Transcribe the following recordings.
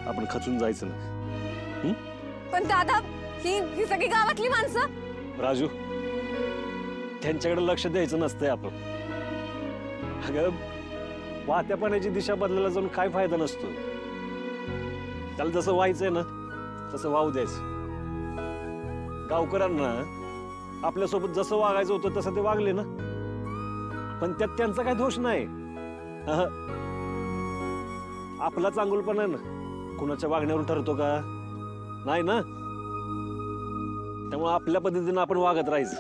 आपण खचून जायचं ना. पण दादा, ही सगळी गावातली माणसं. राजू, त्यांच्याकडे लक्ष द्यायचं नसतंय आपण. अगं, वाहत्या पाण्याची दिशा बदलायला जाऊन काय फायदा नसतो. त्याला जसं व्हायचंय ना तसं वाहू द्यायचं. गावकऱ्यांना आपल्यासोबत जसं वागायचं होतं तसं ते वागले ना, पण त्यात त्यांचा काय दोष नाही. आपला चांगुलपणा आहे ना कुणाच्या वागण्यावरून ठरतो का? नाही ना. त्यामुळे आपल्या पद्धतीनं आपण वागत राहायचं.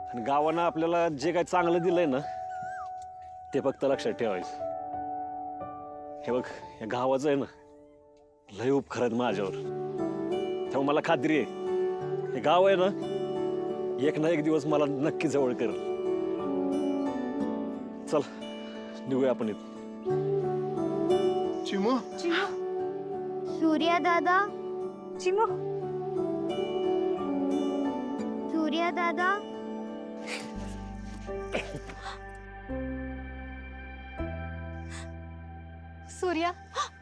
आणि गावानं आपल्याला जे काही चांगलं दिलंय ना ते फक्त लक्षात ठेवायचं. हे बघ, या गावाचं आहे ना लय उपकार आहेत माझ्यावर. त्यामुळे मला खात्री आहे हे गाव आहे ना एक ना एक दिवस मला नक्की जवळ करेल. चल निघूया आपण इथं. चिमू, सूर्या दादा, चिमू, सूर्या दादा. सूर्या,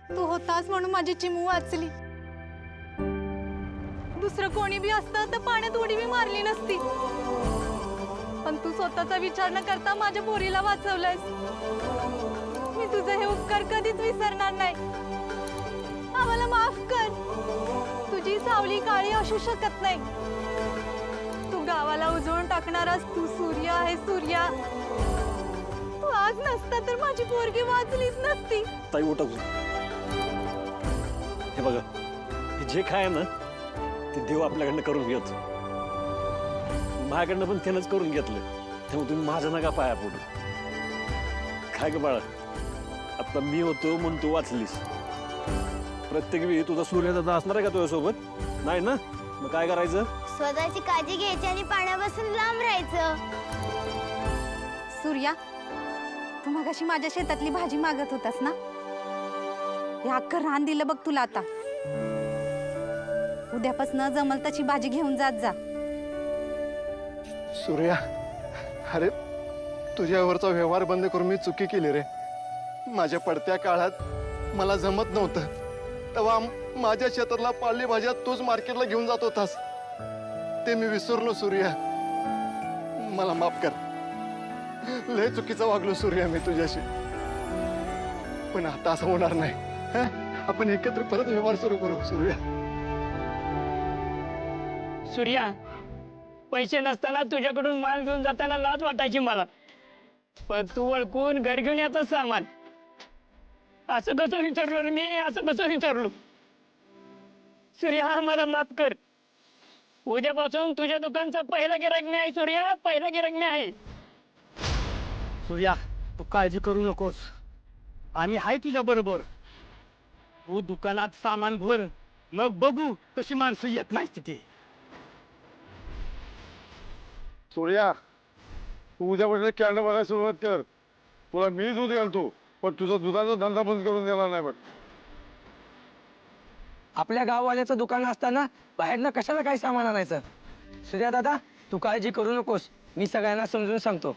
तू होतास म्हणून माझी चिमू वाचली. दुसरं कोणी बी असतं तर पाण्यात उडी बी मारली नसती. पण तू स्वतःचा विचार न करता माझ्या पोरीला वाचवलंयस. मी तुझे हे उपकार कधीच विसरणार नाही. आम्हाला माफ कर. तुझी सावली काळी असू शकत नाही. तू गावाला उजळून टाकणारास तू सूर्य आहे सूर्या. तू आज नसता तर माझी पोरगी वाचलीच नसती. ताई उठा तू. हे बघा, हे जे काय आहे ना ते देव आपल्याकडनं करून घेतो. माझ्याकडनं पण त्यानंच करून घेतलं. त्यामुळे तुम्ही माझ्या नका पाया पडू. काय ग बाळा, आता मी होतो म्हणून तू वाचलीस. प्रत्येक वेळी तुझा सूर्यदादा असणार आहे का तुझ्यासोबत? नाही ना. मग काय करायचं? स्वतःची काळजी घ्यायची आणि पाण्यापासून लांब राहायचं. सूर्या, तू मगाशी माझ्या शेतातली भाजी मागत होतास ना? हे अख्खं रान दिलं बघ तुला आता. उद्यापासून जमल तशी भाजी घेऊन जात जा. सूर्या, अरे तुझ्यावरचा व्यवहार बंद करून मी चुकी केली रे. माझ्या पडत्या काळात मला जमत नव्हतं तेव्हा माझ्या शेतातला पाळली भाज्या तूच मार्केटला घेऊन जात होतास. ते मी विसरलो सूर्या. मला माफ कर. लय चुकीचं वागलो सूर्या मी तुझ्याशी. पण आता असं होणार नाही. आपण एकत्र परत व्यवहार सुरू करू सूर्या. सूर्या, पैसे नसताना तुझ्याकडून माल घेऊन जाताना लाज वाटायची मला. पण तू ओळखून घर घेऊन येतं सामान. असं कसं विचारलो रे मी? असं कसं विचारलो? सूर्या, मला माफ कर. उद्यापासून तुझ्या दुकानचा पहिला गिराईक मी आहे सूर्या. पहिला गिराईक मी आहे. सूर्या, तू काळजी करू नकोस. आम्ही आहे तुझ्या बरोबर. तू दुकानात सामान भर, मग बघू कशी माणसं येत नाही तिथे. सूर्या, तू उद्यापासून कॅन्ड बघायला सुरुवात कर. तुला मी दूध घालतो, पण तुझा दुधाचा धंदा बंद करून देणार नाही. बघ, आपल्या गाववाल्याचं दुकान असताना बाहेरनं कशाला काही सामान आणायचं? सूर्या दादा, तू काळजी करू नकोस. मी सगळ्यांना समजून सांगतो.